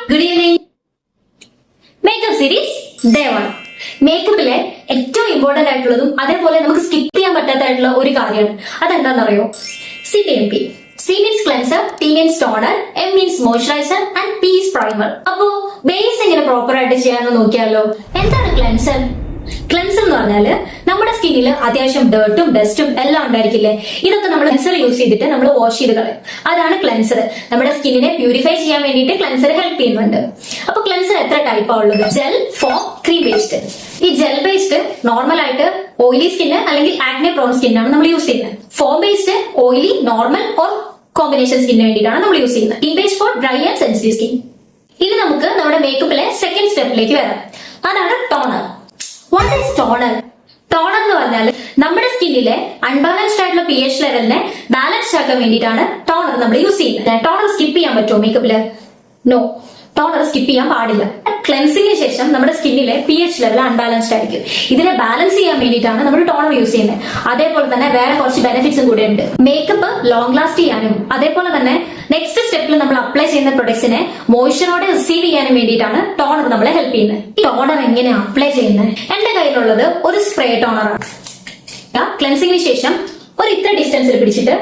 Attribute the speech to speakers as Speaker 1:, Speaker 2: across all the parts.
Speaker 1: Good evening. Makeup series day 1. മേക്കപ്പിലെ ഏറ്റവും important ആയിട്ടുള്ളതും അതേപോലെ നമുക്ക് സ്കിപ്പ് ചെയ്യാൻ പറ്റാത്തായിട്ടുള്ള ഒരു കാര്യമാണ്. അതെന്താണെന്നറിയോ? CTMP. C means cleanser, T means toner, M means moisturizer and P is primer. അപ്പോ ബേസ് എങ്ങനെ പ്രോപ്പർ ആയിട്ട് ചെയ്യാന്ന് നോക്കിയാലോ. എന്താണ് ക്ലെൻസർ? ക്ലെൻസർ എന്ന് പറഞ്ഞാല് നമ്മുടെ സ്കിന്നിൽ അത്യാവശ്യം ഡേർട്ടും ഡസ്റ്റും എല്ലാം ഉണ്ടായിരിക്കില്ലേ, ഇതൊക്കെ നമ്മൾ ക്ലെൻസർ യൂസ് ചെയ്തിട്ട് നമ്മൾ വാഷ് ചെയ്ത് കളയും. അതാണ് ക്ലെൻസർ. നമ്മുടെ സ്കിന്നിനെ പ്യൂരിഫൈ ചെയ്യാൻ വേണ്ടിയിട്ട് ക്ലെൻസർ ഹെൽപ്പ് ചെയ്യുന്നുണ്ട്. അപ്പൊ ക്ലെൻസർ എത്ര ടൈപ്പാണ് ഉള്ളത്? Gel, form, cream based. ഈ ജെൽ ബേസ്ഡ് നോർമൽ ആയിട്ട് ഓയിലി സ്കിന്ന് അല്ലെങ്കിൽ ആക്നെ പ്രോൺ സ്കിന്നാണ് നമ്മൾ യൂസ് ചെയ്യുന്നത്. Form based oily, normal or combination സ്കിന്നിന് വേണ്ടിയിട്ടാണ് നമ്മൾ യൂസ് ചെയ്യുന്നത്. Cream based four dry and sensitive skin. ഇനി നമുക്ക് നമ്മുടെ മേക്കപ്പിലെ സെക്കൻഡ് സ്റ്റെപ്പിലേക്ക് വരാം. അതാണ് toner. What is toner? Toner എന്ന് പറഞ്ഞാൽ നമ്മുടെ സ്കിന്നിലെ അൺബാലൻസ്ഡ് ആയിട്ടുള്ള pH ലെവലിനെ ബാലൻസ് ആക്കാൻ വേണ്ടിയിട്ടാണ് ടോണർ നമ്മൾ യൂസ് ചെയ്യുന്നത്. ടോണർ സ്കിപ്പ് ചെയ്യാൻ പറ്റുമോ മേക്കപ്പില്? നോ, ടോണർ സ്കിപ്പ് ചെയ്യാൻ പാടില്ല. ക്ലെൻസിംഗിന് ശേഷം നമ്മുടെ സ്കിന്നിലെ pH ലെവൽ അൺബാലൻസ്ഡ് ആയിരിക്കും. ഇതിനെ ബാലൻസ് ചെയ്യാൻ വേണ്ടിയിട്ടാണ് നമ്മൾ ടോണർ യൂസ് ചെയ്യുന്നത്. അതേപോലെ തന്നെ വേറെ കുറച്ച് ബെനിഫിറ്റ്സും കൂടെ ഉണ്ട്. മേക്കപ്പ് ലോങ് ലാസ്റ്റ് ചെയ്യാനും അതേപോലെ തന്നെ നെക്സ്റ്റ് സ്റ്റെപ്പിൽ നമ്മൾ അപ്ലൈ ചെയ്യുന്ന പ്രൊഡക്ട്സിനെ മോയ്സ്ചറോടെ റിസീവ് ചെയ്യാനും വേണ്ടിയിട്ടാണ് ടോണർ നമ്മളെ ഹെൽപ്പ് ചെയ്യുന്നത്. ഈ ടോണർ എങ്ങനെ അപ്ലൈ ചെയ്യുന്നത്? എന്റെ കയ്യിലുള്ളത് ഒരു സ്പ്രേ ടോണറാണ്. ക്ലെൻസിംഗിന് ശേഷം ഒരു ഇത്ര ഡിസ്റ്റൻസിൽ പിടിച്ചിട്ട്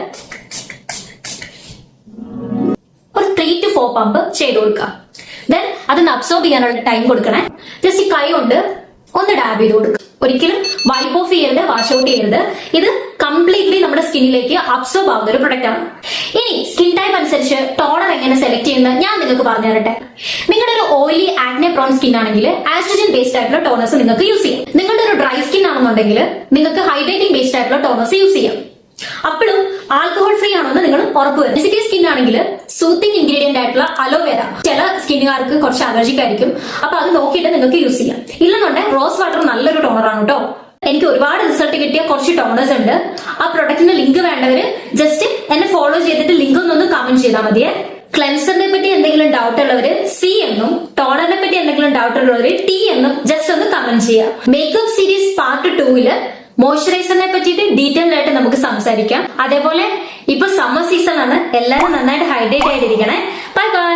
Speaker 1: ഒരു 3 to 4 പമ്പ് ചെയ്ത് കൊടുക്കുക. ദെൻ അതൊന്ന് അബ്സോർബ് ചെയ്യാനുള്ള ടൈം കൊടുക്കണേ. ജസ്റ്റ് ഈ കൈ കൊണ്ട് ഒന്ന് ഡാബ് ചെയ്ത് കൊടുക്കുക. ഒരിക്കലും വൈപ്പ് ഓഫ് ചെയ്യരുത്, വാഷ് ഔട്ട് ചെയ്യരുത്. ഇത് കംപ്ലീറ്റ്ലി നമ്മുടെ സ്കിന്നിലേക്ക് അബ്സോർബ് ആവുന്ന ഒരു പ്രൊഡക്റ്റ് ആണ്. ഇനി സ്കിൻ ടൈപ്പ് അനുസരിച്ച് ടോണർ എങ്ങനെ സെലക്ട് ചെയ്യുന്നത് ഞാൻ നിങ്ങൾക്ക് പറഞ്ഞു തരട്ടെ. നിങ്ങളുടെ ഒരു ഓയിലി ആക്നെ പ്രോൺ സ്കിൻ ആണെങ്കിൽ ആസ്ട്രജൻ ബേസ്ഡ് ആയിട്ടുള്ള ടോണേഴ്സ് നിങ്ങൾക്ക് യൂസ് ചെയ്യാം. നിങ്ങളുടെ ഒരു ഡ്രൈ സ്കിൻ ആണെന്നുണ്ടെങ്കിൽ നിങ്ങൾക്ക് ഹൈഡ്രേറ്റിംഗ് ബേസ്ഡ് ആയിട്ടുള്ള ടോണേഴ്സ് യൂസ് ചെയ്യാം. അപ്പോഴും ആൽക്കഹോൾ ഫ്രീ ആണെന്ന് നിങ്ങൾ ഉറപ്പുവരുത്തുക. സെൻസിറ്റീവ് സ്കിൻ ആണെങ്കിൽ സൂത്തിങ് ഇൻഗ്രീഡിയന്റ് ആയിട്ടുള്ള അലോവേര. ചില സ്കിന്നുകാർക്ക് കുറച്ച് അലർജിക് ആയിരിക്കും, അപ്പൊ അത് നോക്കിയിട്ട് നിങ്ങൾക്ക് യൂസ് ചെയ്യാം. ഇല്ലെന്നുണ്ടെങ്കിൽ റോസ് വാട്ടർ നല്ലൊരു ടോണർ ആണ് കേട്ടോ. എനിക്ക് ഒരുപാട് റിസൾട്ട് കിട്ടിയ കുറച്ച് ടോണേഴ്സ് ഉണ്ട്. ആ പ്രൊഡക്റ്റിന്റെ ലിങ്ക് വേണ്ടവര് ജസ്റ്റ് എന്നെ ഫോളോ ചെയ്തിട്ട് ലിങ്ക് ഒന്ന് കമന്റ് ചെയ്താൽ മതിയെ. ക്ലെൻസറിനെ പറ്റി എന്തെങ്കിലും ഡൗട്ട് ഉള്ളവര് C എന്നും ടോണറിനെ പറ്റി എന്തെങ്കിലും ഡൗട്ട് ഉള്ളവര് T എന്നും ജസ്റ്റ് ഒന്ന് കമന്റ് ചെയ്യാം. മേക്കപ്പ് സീരീസ് പാർട്ട് 2 മോയ്സ്ചറൈസറിനെ പറ്റിയിട്ട് ഡീറ്റെയിൽ ആയിട്ട് നമുക്ക് സംസാരിക്കാം. അതേപോലെ ഇപ്പൊ സമ്മർ സീസൺ ആണ്, എല്ലാവരും നന്നായിട്ട് ഹൈഡ്രേറ്റ് ആയിട്ടിരിക്കണേ. Bye bye.